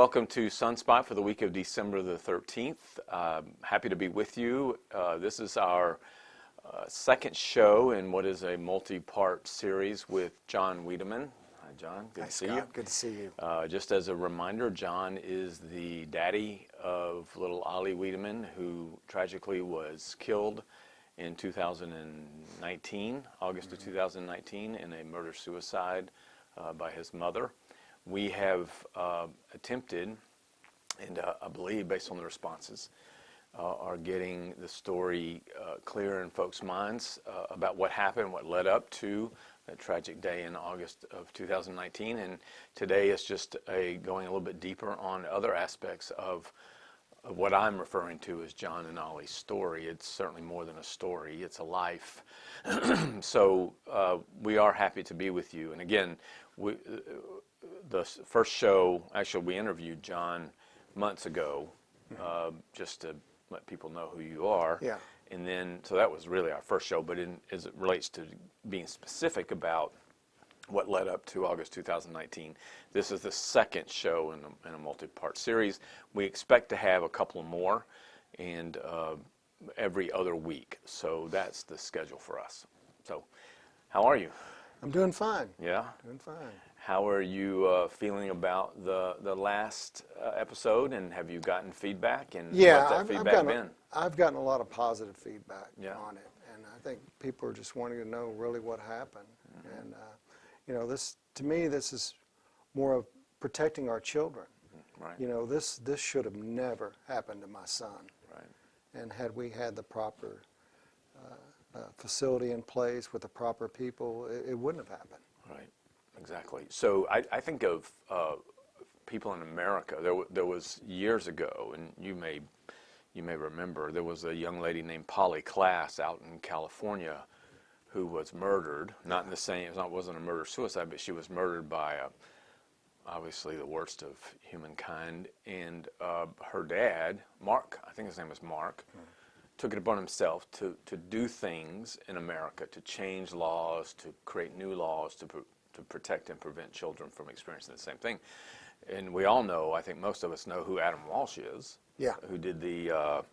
welcome to Sunspot for the week of December the 13th. Happy to be with you. This is our second show in what is a multi-part series with John Wiedemann. Hi, John. Good Hi, to see Scott. you. Good to see you. Just as a reminder, John is the daddy of little Ollie Wiedemann, who tragically was killed in 2019, August of 2019, in a murder-suicide by his mother. We have attempted, and I believe based on the responses, are getting the story clear in folks' minds about what happened, what led up to that tragic day in August of 2019. And today is just going a little bit deeper on other aspects of what I'm referring to as John and Ollie's story. It's certainly more than a story, it's a life. So we are happy to be with you. And again, the first show, actually we interviewed John months ago, just to let people know who you are. Yeah. And then, so that was really our first show, but as it relates to being specific about what led up to August 2019, this is the second show in a multi-part series. We expect to have a couple more, and every other week. So that's the schedule for us. So, how are you? I'm doing fine. Yeah? Doing fine. How are you feeling about the last episode, and have you gotten feedback, and what's that feedback been? I've gotten a lot of positive feedback on it, and I think people are just wanting to know really what happened. Mm-hmm. And you know, to me, this is more of protecting our children. Right. You know, this should have never happened to my son. Right. And had we had the proper facility in place with the proper people, it wouldn't have happened. Right. Exactly. So I think of people in America. There was years ago, and you may remember, there was a young lady named Polly Klaas out in California who was murdered. Not in the same. It wasn't a murder-suicide, but she was murdered by obviously the worst of humankind. And her dad, Mark, I think his name was Mark, took it upon himself to do things in America, to change laws, to create new laws, to protect and prevent children from experiencing the same thing. And we all know, I think most of us know who Adam Walsh is, who did the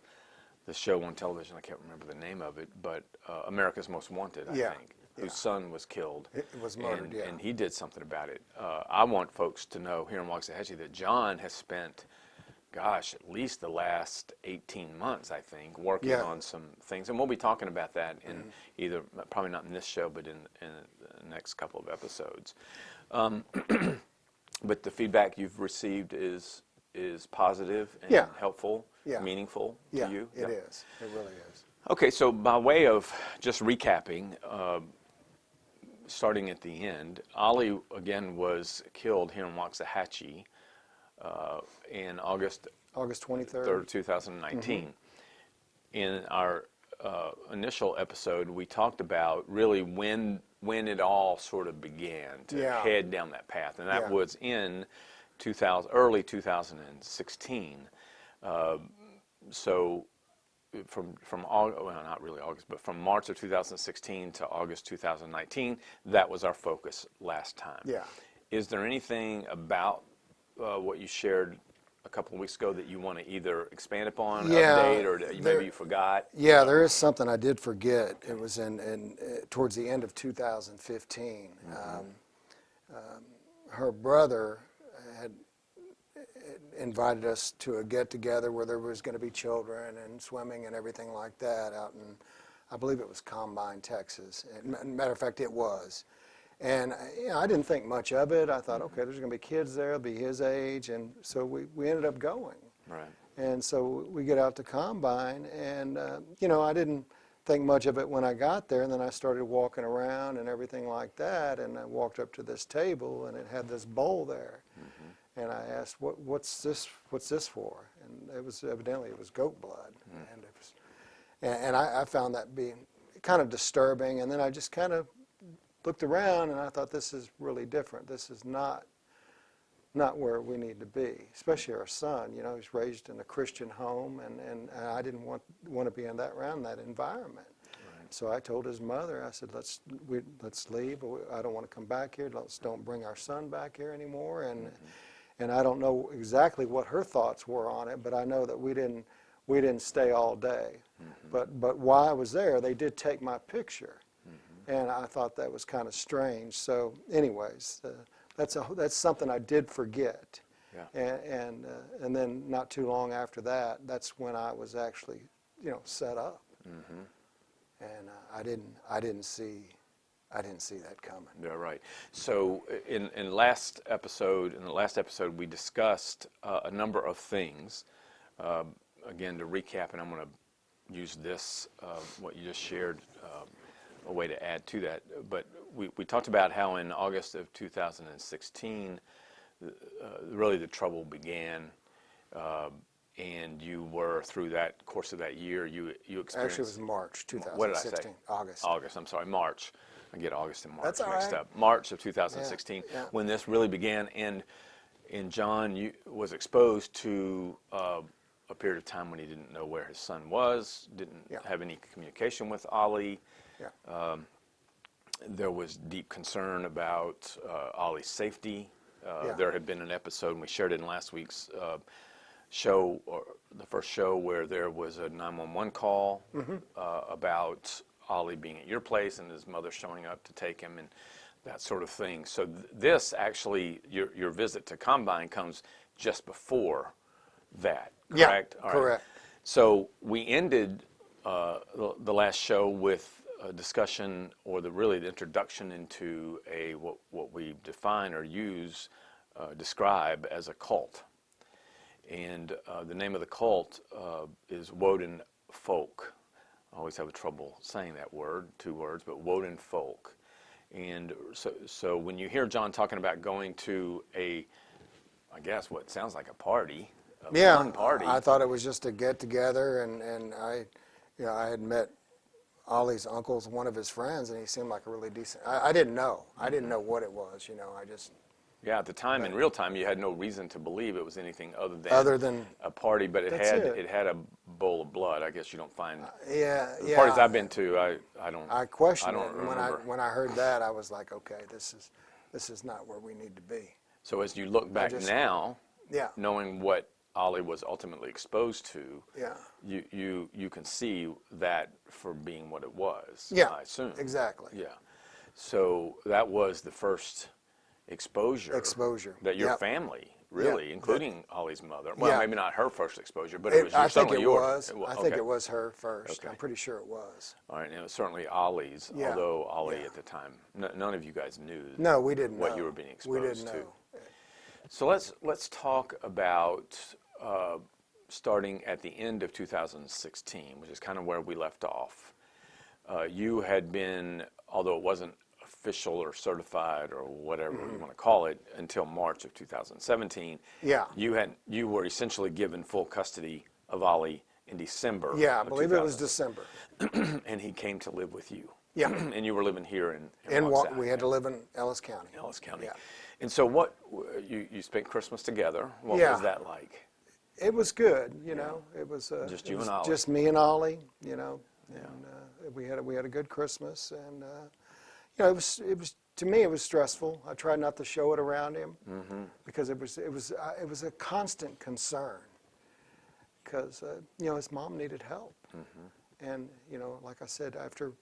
show on television. I can't remember the name of it, but America's Most Wanted, I think, whose son was killed. It was murdered, and he did something about it. I want folks to know here in Waxahachie that John has spent, gosh, at least the last 18 months, I think, working on some things. And we'll be talking about that in either, probably not in this show, but in the next couple of episodes. But the feedback you've received is positive and helpful, meaningful to you? Yeah, it is. It really is. Okay, so by way of just recapping, starting at the end, Ollie, again, was killed here in Waxahachie in August 23rd, 2019. Mm-hmm. In our initial episode, we talked about really when it all sort of began to head down that path, and that was in early 2016. So from not really August, but from March of 2016 to August 2019, that was our focus last time. Yeah. Is there anything about what you shared a couple of weeks ago that you want to either expand upon, update, or maybe you forgot? Yeah, there is something I did forget. Okay. It was towards the end of 2015. Mm-hmm. Her brother had invited us to a get-together where there was going to be children and swimming and everything like that out in, I believe it was Combine, Texas. Matter of fact, it was. And I didn't think much of it. I thought, okay, there's going to be kids there, be his age, and so we ended up going. Right. And so we get out to Combine, and I didn't think much of it when I got there, and then I started walking around and everything like that, and I walked up to this table, and it had this bowl there. Mm-hmm. And I asked, what's this for? And it was evidently goat blood. Mm-hmm. And I found that being kind of disturbing, and then I just kind of looked around, and I thought, this is really different. This is not where we need to be, especially our son. You know, he's raised in a Christian home, and I didn't want to be around that environment. Right. So I told his mother, I said, let's leave. I don't want to come back here. Don't bring our son back here anymore. And I don't know exactly what her thoughts were on it, but I know that we didn't stay all day. But while I was there, they did take my picture, and I thought that was kind of strange. So, anyways, that's something I did forget. Yeah. And then not too long after that, that's when I was actually, set up. And I didn't see that coming. Yeah, right. So in the last episode, we discussed a number of things. Again, to recap, and I'm going to use this, what you just shared, a way to add to that. But we talked about how in August of 2016, really the trouble began, and you were, through that course of that year, you experienced... Actually, it was March 2016. What did I say? August. August, I'm sorry, March. I get August and March That's all mixed right. up. March of 2016, Yeah. when this really began, and John was exposed to a period of time when he didn't know where his son was, didn't have any communication with Ollie. Yeah. There was deep concern about Ollie's safety. Yeah. There had been an episode, and we shared it in last week's show, or the first show, where there was a 911 call about Ollie being at your place and his mother showing up to take him and that sort of thing. So this actually, your visit to Combine comes just before that, correct? Yeah, correct. So we ended the last show with a discussion, or the introduction into what we define or describe as a cult. And the name of the cult is Woden Folk. I always have trouble saying that word, 2 words, but Woden Folk. And so when you hear John talking about going to I guess what sounds like a party, fun party. I thought it was just a get together, and I had met Ollie's uncle's one of his friends, and he seemed like a really decent. I didn't know. I didn't know what it was. I just. Yeah, at the time, in real time, you had no reason to believe it was anything other than a party, but it had a bowl of blood. I guess you don't find the parties I've been to. I don't. I questioned it, remember. and when I heard that, I was like, okay, this is not where we need to be. So as you look back now, knowing what Ollie was ultimately exposed to, you can see that for being what it was. Yeah, I assume. Exactly. Yeah. So that was the first exposure that your family, really, including Ollie's mother. Well, maybe not her first exposure, but it was certainly yours. I think it was her first. Okay. I'm pretty sure it was. All right, and it was certainly Ollie's, although Ollie at the time, none of you guys knew. No, we didn't what know. You were being exposed we didn't to. Know. So let's talk about starting at the end of 2016, which is kind of where we left off. You had been, although it wasn't official or certified or whatever you want to call it, until March of 2017. Yeah. You were essentially given full custody of Ollie in December. Yeah, I believe it was December. And he came to live with you. Yeah. And you were living here in Waxahachie. We had to live in Ellis County. Ellis County. Yeah. And so you spent Christmas together. What was that like? It was good, It was just you and Ollie. Just me and Ollie, And we had a good Christmas, and it was to me it was stressful. I tried not to show it around him because it was a constant concern because his mom needed help, and like I said, after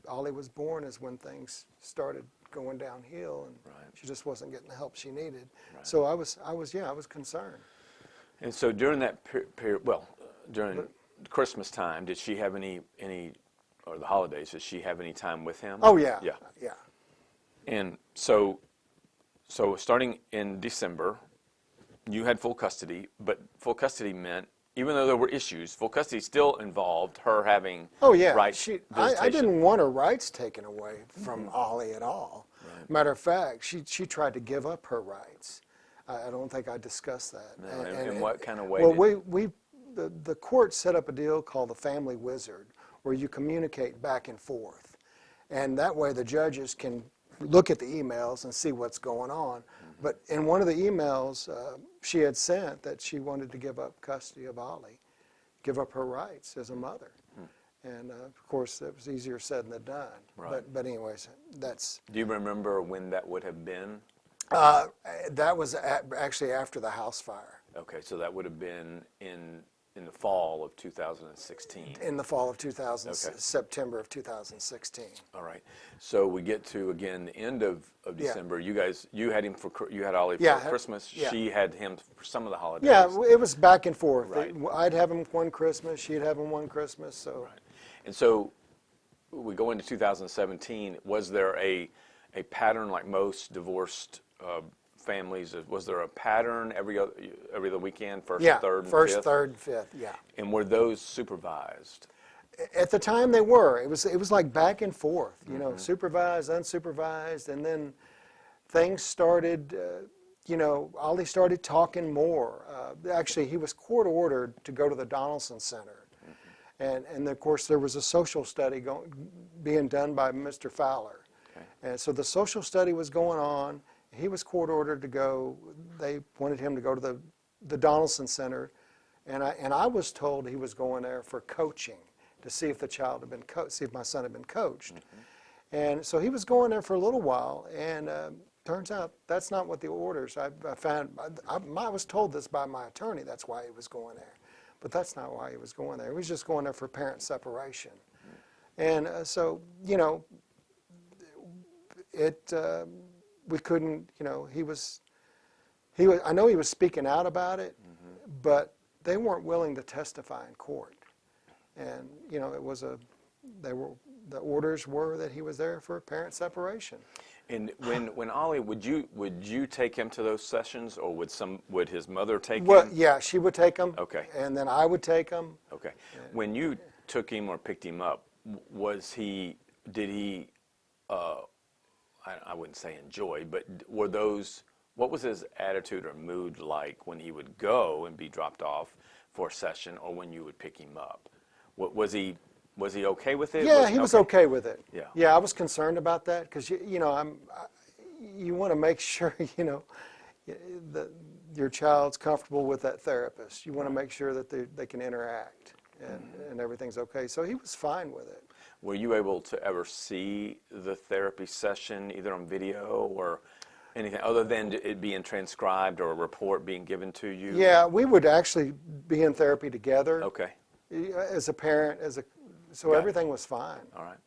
Ollie was born is when things started going downhill, and she just wasn't getting the help she needed. Right. So I was concerned. And so during that period, during Christmas time, did she have any, or the holidays, did she have any time with him? Oh, yeah. Yeah. Yeah. And so starting in December, you had full custody, but full custody meant, even though there were issues, full custody still involved her having rights. I didn't want her rights taken away from Ollie at all. Right. Matter of fact, she tried to give up her rights. I don't think I discussed that. No, in what kind of way? Well, the court set up a deal called the Family Wizard, where you communicate back and forth, and that way the judges can look at the emails and see what's going on. But in one of the emails, she had sent that she wanted to give up custody of Ollie, give up her rights as a mother. And of course, that was easier said than done. Right. But anyways, that's. Do you remember when that would have been? That was actually after the house fire. Okay, so that would have been in the fall of 2016. In the fall of 2000, Okay. September of 2016. All right. So we get to, again, the end of Yeah. December. You had him you had Ollie Yeah, for Christmas. yeah. She had him for some of the holidays. Yeah, it was back and forth. Right. I'd have him one Christmas, she'd have him one Christmas. So Right. And so we go into 2017. Was there a pattern like most divorced families? Was there a pattern every other weekend, first, yeah, third, and first, fifth? third, fifth, yeah. And were those supervised? At the time they were. It was like back and forth, you know, supervised, unsupervised, and then things started, Ollie started talking more. Actually, he was court ordered to go to the Donaldson Center. And of course, there was a social study being done by Mr. Fowler. Okay. And so the social study was going on. He was court ordered to go. They wanted him to go to the Donaldson Center. And I was told he was going there for coaching, to see if the child had been see if my son had been coached. And so he was going there for a little while, and turns out that's not what the orders. I found. I was told this by my attorney. That's why he was going there, but that's not why he was going there. He was just going there for parent separation. And so we couldn't. He was. I know he was speaking out about it, but they weren't willing to testify in court. And the orders were that he was there for parent separation. And when Ollie, would you take him to those sessions, or would his mother take Well, him? yeah, she would take him. Okay. And then I would take him. Okay. When you took him or picked him up, did he, I wouldn't say enjoy, but what was his attitude or mood like when he would go and be dropped off for a session, or when you would pick him up? Was he okay with it? Yeah, he was okay with it. Yeah. Yeah, I was concerned about that because you want to make sure that your child's comfortable with that therapist. You want to make sure that they can interact and everything's okay. So he was fine with it. Were you able to ever see the therapy session either on video or anything other than it being transcribed or a report being given to you? Yeah, we would actually be in therapy together. Okay. As a parent, so Got it. everything was fine. All right.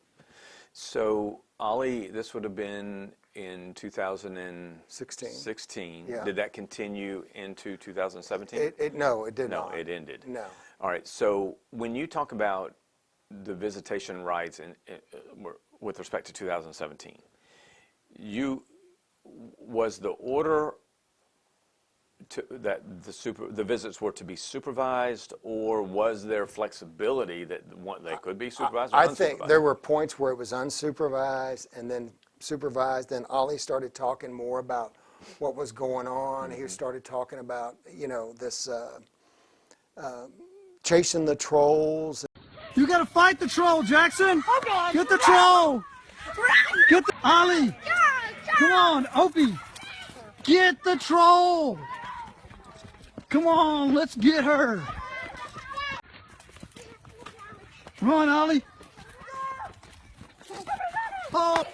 So, Ollie, this would have been in 2016. Yeah. Did that continue into 2017? No, it did No, not. it ended. No. All right. So, when you talk about the visitation rights with respect to 2017, was the order that the visits were to be supervised, or was there flexibility that they could be supervised or I unsupervised? think there were points where it was unsupervised and then supervised. Then Ollie started talking more about what was going on. He started talking about, this chasing the trolls. You gotta fight the troll, Jackson. Okay. Get the troll. Run! Get the Ollie. Yeah, Come on, Opie. Get the troll. Come on, let's get her. Run, Ollie. Oh,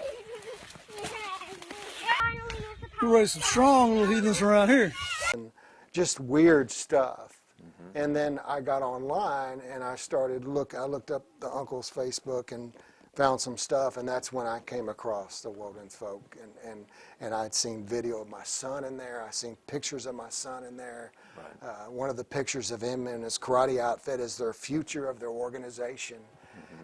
we're raising some strong little heathens around here. Just weird stuff. And then I got online and I looked up the uncle's Facebook and found some stuff, and that's when I came across the Woden folk, and I'd seen video of my son in there. I seen pictures of my son in there. Right. One of the pictures of him in his karate outfit is their future of their organization,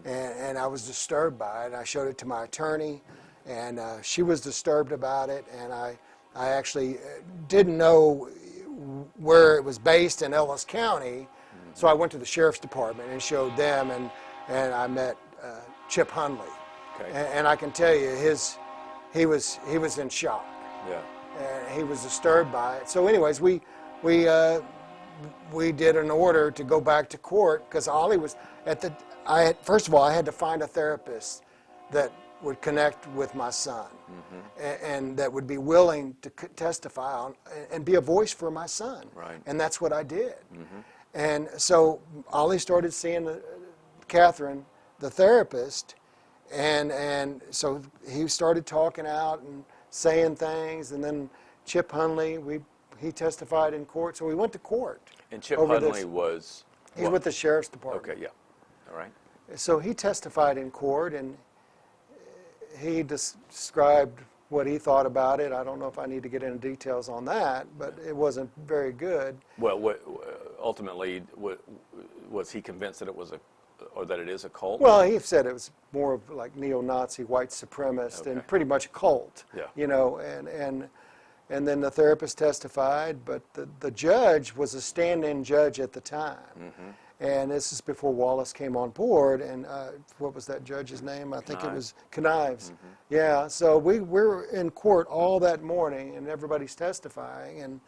and I was disturbed by it. I showed it to my attorney, and she was disturbed about it, and I actually didn't know where it was based in Ellis County, so I went to the sheriff's department and showed them, and I met Chip Hundley, Okay. and I can tell you he was in shock. Yeah. And he was disturbed by it. So, anyways, we did an order to go back to court because Ollie was first of all, I had to find a therapist that would connect with my son, and that would be willing to testify on and be a voice for my son. Right. And that's what I did. And so Ollie started seeing Catherine, the therapist, and so he started talking out and saying things, and then Chip Hunley, he testified in court, so we went to court. And Chip over Hunley this. was He's what? with the sheriff's department. Okay, yeah. All right. So he testified in court, and he described what he thought about it. I don't know if I need to get into details on that, but it wasn't very good. Well, ultimately, was he convinced that it was or that it is a cult? Well, he said it was more of like neo-Nazi, white supremacist, Okay. and pretty much a cult. Yeah. You know, and then the therapist testified, but the judge was a stand-in judge at the time. Mm-hmm. And this is before Wallace came on board, and what was that judge's name? I think it was Knives. Mm-hmm. Yeah, so we're in court all that morning, and everybody's testifying, and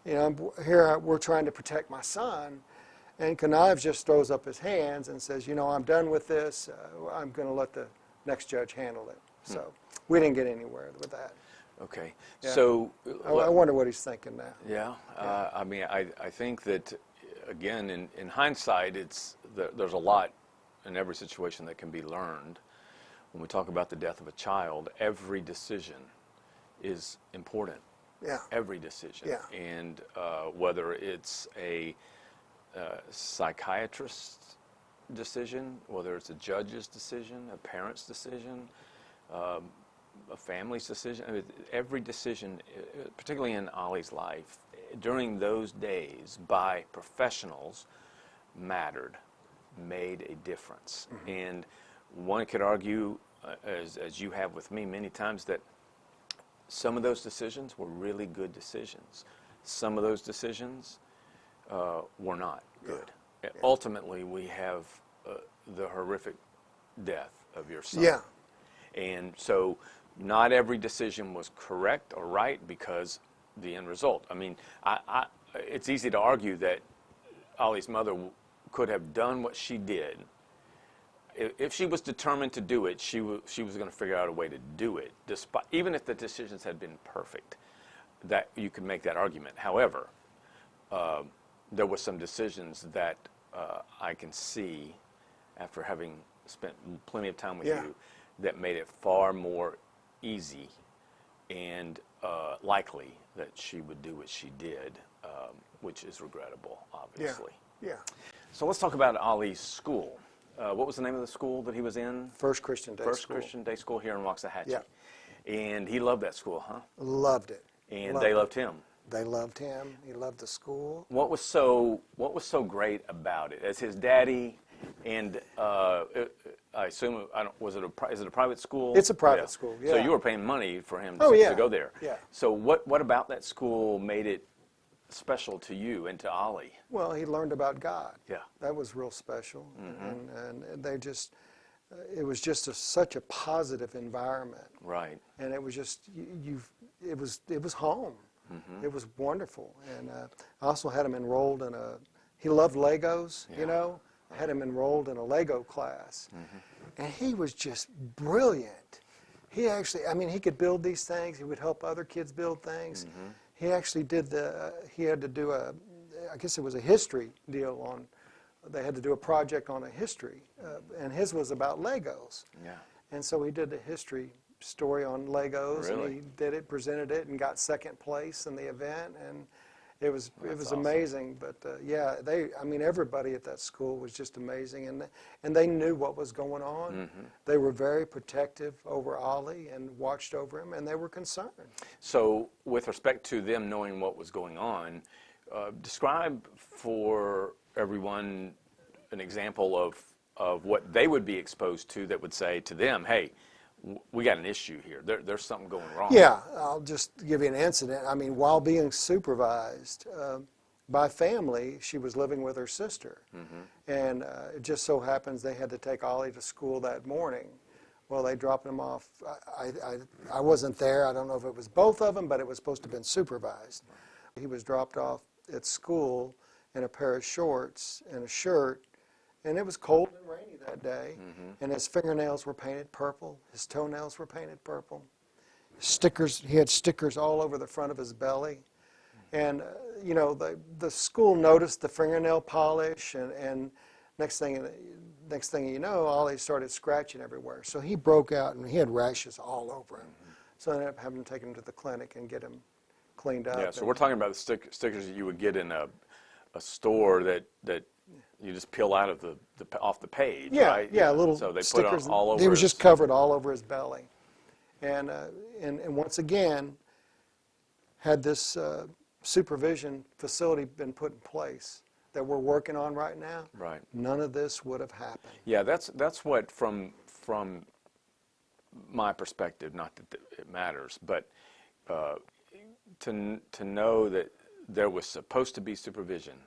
you know, here we're trying to protect my son, and Knives just throws up his hands and says, you know, I'm done with this. I'm going to let the next judge handle it. So we didn't get anywhere with that. Okay. Yeah. So I wonder what he's thinking now. yeah, I mean, I think that, again, in hindsight, there's a lot in every situation that can be learned. When we talk about the death of a child, every decision is important. Yeah. Every decision. Yeah. And whether it's a psychiatrist's decision, whether it's a judge's decision, a parent's decision, a family's decision, I mean, every decision, particularly in Ollie's life, during those days by professionals mattered, made a difference. Mm-hmm. And one could argue, as you have with me many times, that some of those decisions were really good decisions. Some of those decisions were not good. Yeah. Ultimately, we have the horrific death of your son. Yeah. And so not every decision was correct or right because the end result. I mean, it's easy to argue that Ollie's mother could have done what she did. If she was determined to do it, she was going to figure out a way to do it, despite, even if the decisions had been perfect. That you could make that argument. However, there were some decisions that I can see, after having spent plenty of time with you, that made it far more easy and likely that she would do what she did, which is regrettable, obviously. Yeah. So let's talk about Ollie's school. What was the name of the school that he was in? First Christian Day First School. Christian Day School here in Waxahachie. Yeah. And he loved that school, huh? Loved it. And they loved him. They loved him. He loved the school. What was so great about it? As his daddy, and I assume, is it a private school? It's a private school, yeah. So you were paying money for him Oh, to yeah. go there. Yeah. So what about that school made it special to you and to Ollie? Well, he learned about God. Yeah. That was real special. Mm-hmm. And they just, it was just such a positive environment. Right. And it was just, it was home. Mm-hmm. It was wonderful. And I also had him enrolled in he loved Legos, you know. I had him enrolled in a Lego class. Mm-hmm. And he was just brilliant. He actually, I mean, he could build these things. He would help other kids build things. Mm-hmm. He actually he had to do I guess it was a history deal they had to do a project on a history. And his was about Legos. Yeah. And so he did a history story on Legos. Really? And he did it, presented it, and got second place in the event. And it was awesome. Amazing. But everybody at that school was just amazing, and they knew what was going on. Mm-hmm. They were very protective over Ollie and watched over him, and they were concerned. So, with respect to them knowing what was going on, describe for everyone an example of what they would be exposed to that would say to them, "Hey, we got an issue here. There's something going wrong." Yeah, I'll just give you an incident. I mean, while being supervised by family, she was living with her sister. Mm-hmm. And it just so happens they had to take Ollie to school that morning. Well, they dropped him off. I wasn't there. I don't know if it was both of them, but it was supposed to have been supervised. He was dropped off at school in a pair of shorts and a shirt. And it was cold and rainy that day, and his fingernails were painted purple. His toenails were painted purple. He had stickers all over the front of his belly. And, the school noticed the fingernail polish, and next thing you know, Ollie started scratching everywhere. So he broke out, and he had rashes all over him. So I ended up having to take him to the clinic and get him cleaned up. Yeah, so and- we're talking about the stickers that you would get in a store that you just peel out of off the page, Yeah, right? yeah, little so they stickers. put all over. They was just his- covered all over his belly, and once again, had this supervision facility been put in place that we're working on right now, Right. none of this would have happened. Yeah, that's what from my perspective. Not that it matters, but to know that there was supposed to be supervision,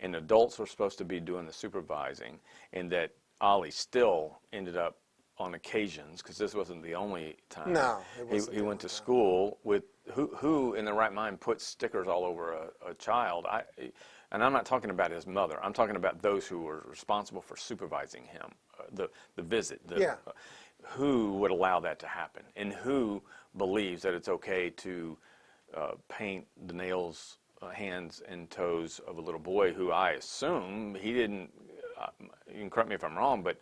and adults were supposed to be doing the supervising, and that Ollie still ended up on occasions, because this wasn't the only time. No, it wasn't He the went to only time. school with who in the right mind puts stickers all over a child. And I'm not talking about his mother. I'm talking about those who were responsible for supervising him, the visit. Yeah. Who would allow that to happen, and who believes that it's okay to paint the nails, hands, and toes of a little boy who I assume he didn't. You can correct me if I'm wrong, but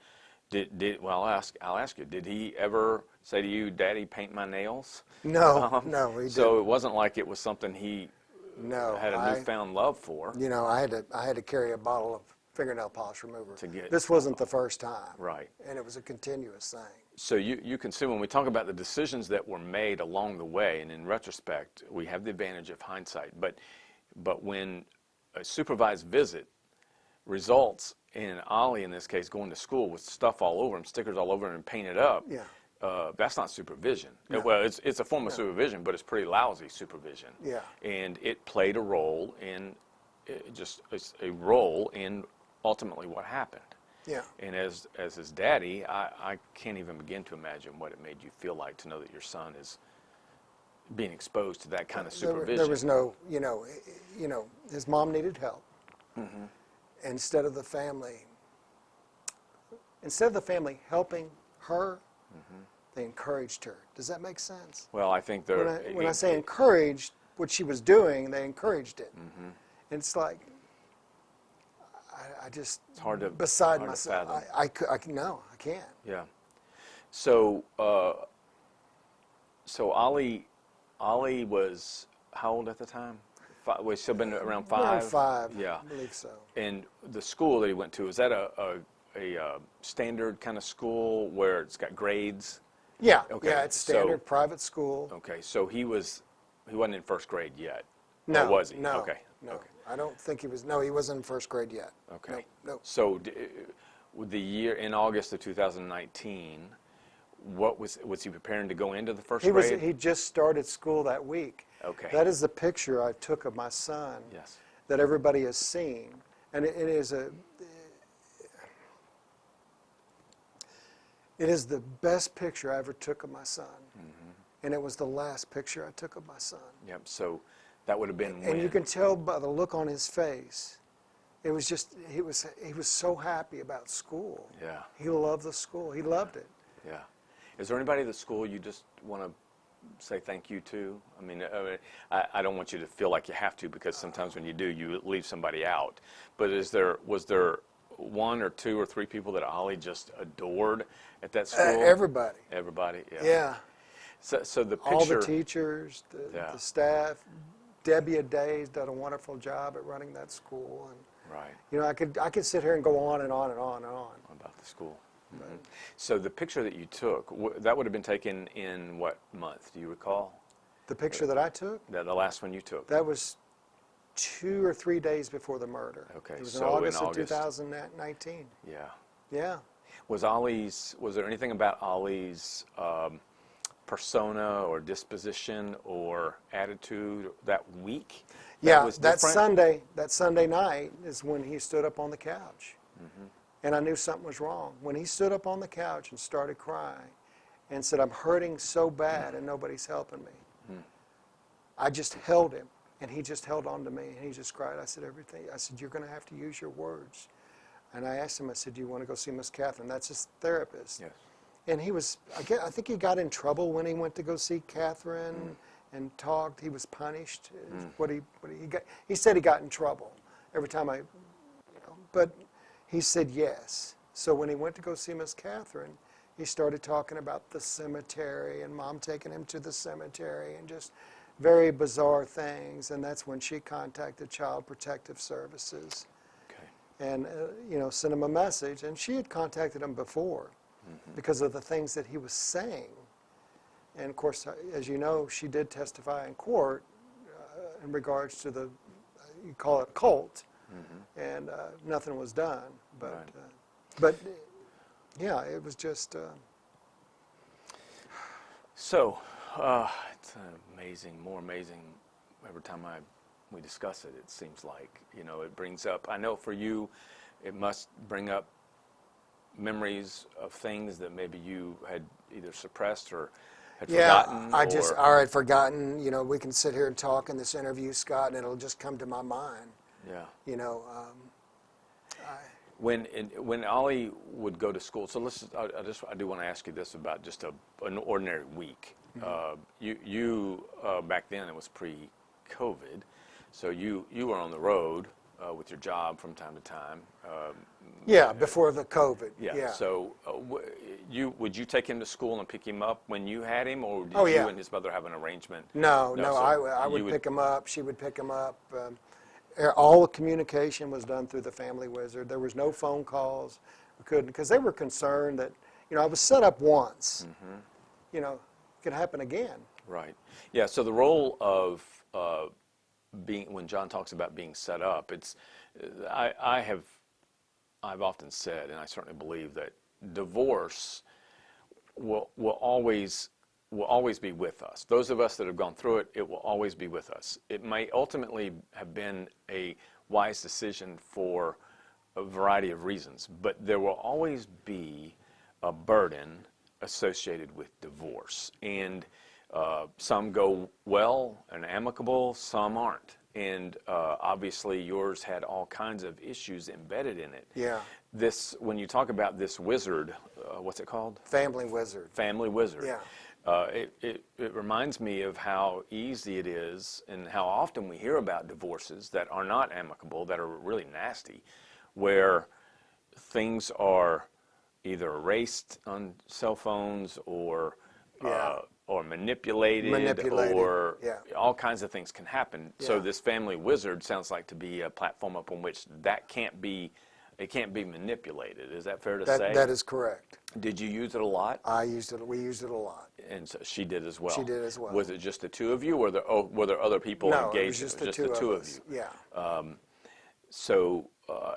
well, I'll ask you. Did he ever say to you, "Daddy, paint my nails"? No, no, he didn't. So it wasn't like it was something he No, had a newfound love for. You know, I had to carry a bottle of fingernail polish remover. To get- This wasn't the first time. Right. And it was a continuous thing. So you can see when we talk about the decisions that were made along the way, and in retrospect, we have the advantage of hindsight. But when a supervised visit results in Ollie, in this case, going to school with stuff all over him, stickers all over him, and painted up, Yeah. That's not supervision. No. Well, it's a form of supervision, but it's pretty lousy supervision. Yeah. And it played a role in it's a role in ultimately what happened. Yeah. And as his daddy, I can't even begin to imagine what it made you feel like to know that your son is being exposed to that kind of supervision. There was no, his mom needed help. Mm-hmm. Instead of the family helping her, Mm-hmm. they encouraged her. Does that make sense? Well, I think When I say encouraged, what she was doing, they encouraged it. Mm-hmm. And it's like, I just, It's hard to beside hard to myself. fathom. No, I can't. Yeah. So Ollie was how old at the time? Was still been around 5? Around 5, Yeah. I believe so. And the school that he went to, is that a standard kind of school where it's got grades? Yeah, Okay, yeah, it's so- standard private school. Okay, so he wasn't in first grade yet. No, Or was he? no, Okay. no. Okay. I don't think he was. No, he wasn't in first grade yet. Okay. No. So with the year in August of 2019, what was he preparing to go into the first grade? He just started school that week. Okay. That is the picture I took of my son. Yes. That everybody has seen, and it is the best picture I ever took of my son, and it was the last picture I took of my son. Yep. So that would have been And when. you can tell by the look on his face. It was just he was so happy about school. Yeah. He loved the school. He loved it. Yeah. Is there anybody at the school you just want to say thank you to? I mean, I don't want you to feel like you have to, because sometimes when you do, you leave somebody out. But was there 1 or 2 or 3 people that Ollie just adored at that school? Everybody. Everybody. Yeah. Yeah. So the picture. All the teachers, Yeah. the staff. Debbie Aday's done a wonderful job at running that school, and Right. I could sit here and go on and on and on and on. About the school. Mm-hmm. So the picture that you took, that would have been taken in what month? Do you recall? The picture that I took, The last one you took. that was 2 or 3 days before the murder. Okay, It was so in in August of August. 2019. Yeah. Yeah. Was there anything about Ollie's persona or disposition or attitude that week Yeah, was that different? Sunday night is when he stood up on the couch. Mm-hmm. And I knew something was wrong. When he stood up on the couch and started crying and said, "I'm hurting so bad and nobody's helping me." I just held him, and he just held on to me, and he just cried. I said, "You're going to have to use your words." And I asked him, I said, "Do you want to go see Miss Catherine?" That's his therapist. Yes. And I think he got in trouble when he went to go see Catherine and talked. He was punished. He said he got in trouble every time but he said yes. So when he went to go see Miss Catherine, he started talking about the cemetery and Mom taking him to the cemetery and just very bizarre things, and that's when she contacted Child Protective Services Okay. and sent him a message. And she had contacted him before because of the things that he was saying. And of course, as you know, she did testify in court in regards to the, you call it cult, and nothing was done. But, Right. but yeah, it was just. So, it's amazing, more amazing every time we discuss it. It seems like, it brings up. I know for you, it must bring up memories of things that maybe you had either suppressed or had forgotten. I had forgotten. We can sit here and talk in this interview, Scott, and it'll just come to my mind. Yeah. I, When Ollie would go to school, so I do want to ask you this about just an ordinary week. You back then it was pre-COVID, so you were on the road with your job from time to time. before the COVID. Yeah. So would you take him to school and pick him up when you had him, or did Oh, you yeah. and his mother have an arrangement? No, so I would pick him up. She would pick him up. All the communication was done through the Family Wizard. There was no phone calls. We couldn't, because they were concerned that, I was set up once. It could happen again. Right. Yeah. So the role of when John talks about being set up, I've often said, and I certainly believe, that divorce will always be with us. Those of us that have gone through it, it will always be with us. It might ultimately have been a wise decision for a variety of reasons, but there will always be a burden associated with divorce. And some go well and amicable, some aren't. And obviously yours had all kinds of issues embedded in it. Yeah. When you talk about this wizard, what's it called? Family Wizard. Family Wizard. Yeah. It reminds me of how easy it is and how often we hear about divorces that are not amicable, that are really nasty, where things are either erased on cell phones or manipulated, or all kinds of things can happen. Yeah. So this Family Wizard sounds like to be a platform upon which it can't be manipulated. Is that fair to say? That is correct. Did you use it a lot? I used it. We used it a lot. And so she did as well. She did as well. Was it just the two of you, or were there other people No, engaged? it was just the two of us. you. Yeah. So,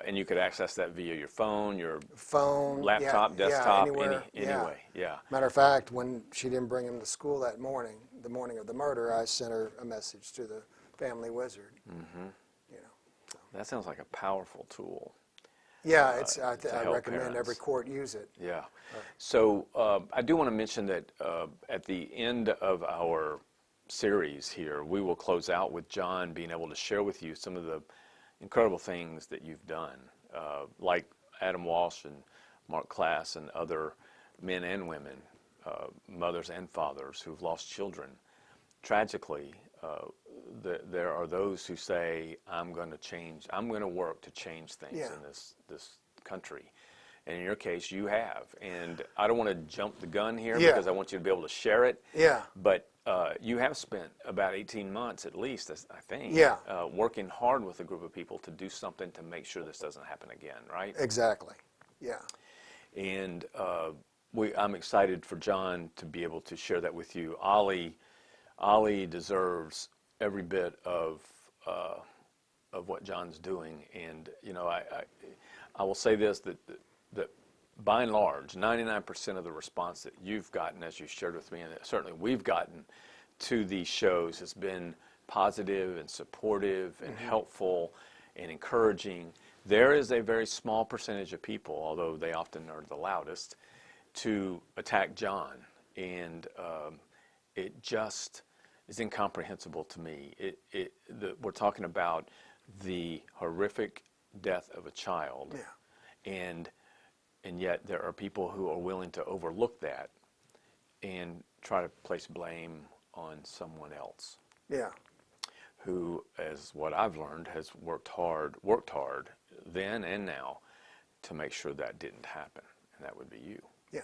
and you could access that via your phone, your Phone, laptop, desktop, anywhere, anyway. Yeah. Matter of fact, when she didn't bring him to school that morning, the morning of the murder, I sent her a message to the Family Wizard. So. That sounds like a powerful tool. Yeah, I help recommend parents. every court use it. Yeah. So I do want to mention that at the end of our series here, we will close out with John being able to share with you some of the incredible things that you've done, like Adam Walsh and Mark Klass and other men and women, mothers and fathers who've lost children. Tragically, there are those who say, I'm going to work to change things in this country. And in your case, you have. And I don't want to jump the gun here because I want you to be able to share it. Yeah. But you have spent about 18 months at least, I think, working hard with a group of people to do something to make sure this doesn't happen again, right? Exactly. Yeah. And I'm excited for John to be able to share that with you. Ollie deserves every bit of what John's doing. And I will say this, that by and large, 99% of the response that you've gotten, as you shared with me, and certainly we've gotten to these shows, has been positive and supportive and helpful and encouraging. There is a very small percentage of people, although they often are the loudest, to attack John. And it just is incomprehensible to me. We're talking about the horrific death of a child. Yeah. And yet there are people who are willing to overlook that and try to place blame on someone else. Yeah. Who, as what I've learned, has worked hard then and now to make sure that didn't happen. And that would be you. Yeah.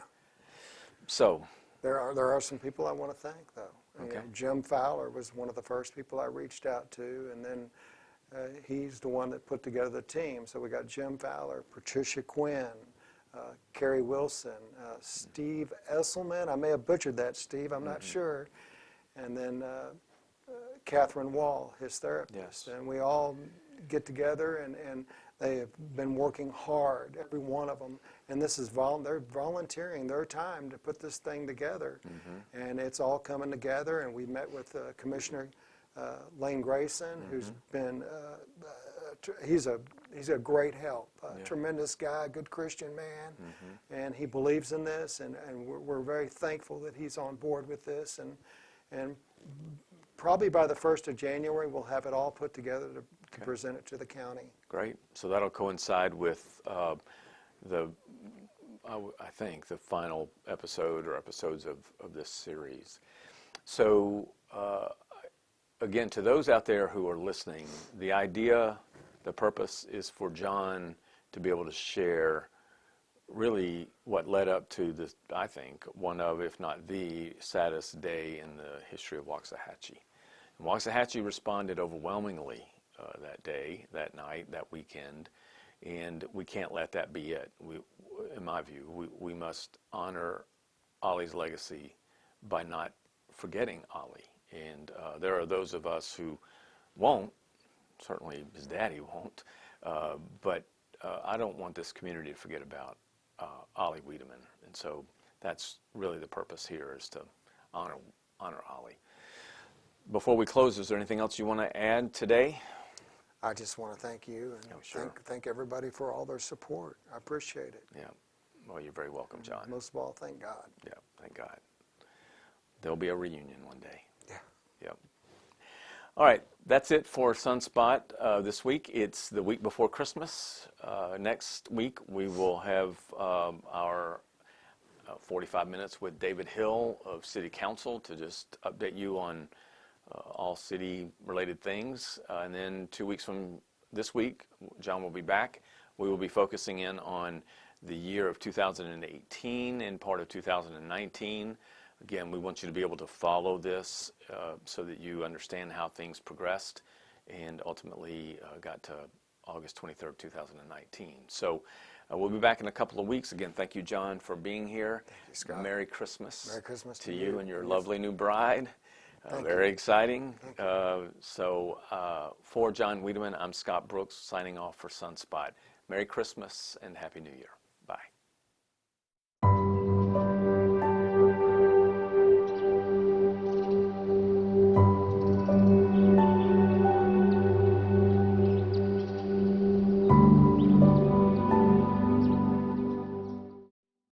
So There are some people I want to thank, though. Okay. Jim Fowler was one of the first people I reached out to, and then he's the one that put together the team. So we got Jim Fowler, Patricia Quinn, Carrie Wilson, Steve Esselman. I may have butchered that, Steve. I'm not sure. And then Catherine Wall, his therapist. Yes. And we all get together, and they have been working hard, every one of them. And this is they're volunteering their time to put this thing together. And it's all coming together. And we met with Commissioner Lane Grayson, who's been he's a great help, tremendous guy, good Christian man, and he believes in this, and we're very thankful that he's on board with this, and probably by the 1st of January we'll have it all put together to present it to the county. Great. So that'll coincide with I think the final episode or episodes of this series. So again, to those out there who are listening, the idea, the purpose is for John to be able to share really what led up to this, I think, one of, if not the saddest day in the history of Waxahachie. And Waxahachie responded overwhelmingly that day, that night, that weekend, and we can't let that be it. In my view, we must honor Ollie's legacy by not forgetting Ollie. And there are those of us who won't, certainly his daddy won't, but I don't want this community to forget about Ollie Wiedemann. And so that's really the purpose here, is to honor Ollie. Before we close, is there anything else you want to add today? I just want to thank you and Sure. thank everybody for all their support. I appreciate it. Yeah. Well, you're very welcome, John. Most of all, thank God. Yeah, thank God. There'll be a reunion one day. Yeah. Yep. All right, that's it for Sunspot this week. It's the week before Christmas. Next week we will have our 45 minutes with David Hill of City Council to just update you on all city-related things. And then 2 weeks from this week, John will be back. We will be focusing in on the year of 2018 and part of 2019. Again, we want you to be able to follow this so that you understand how things progressed and ultimately got to August 23rd, 2019. So we'll be back in a couple of weeks. Again, thank you, John, for being here. Thank you, Scott. Merry Christmas. Merry Christmas to you and your lovely new bride. Thank Very you. exciting. For John Wiedemann, I'm Scott Brooks, signing off for Sunspot. Merry Christmas and Happy New Year. Bye.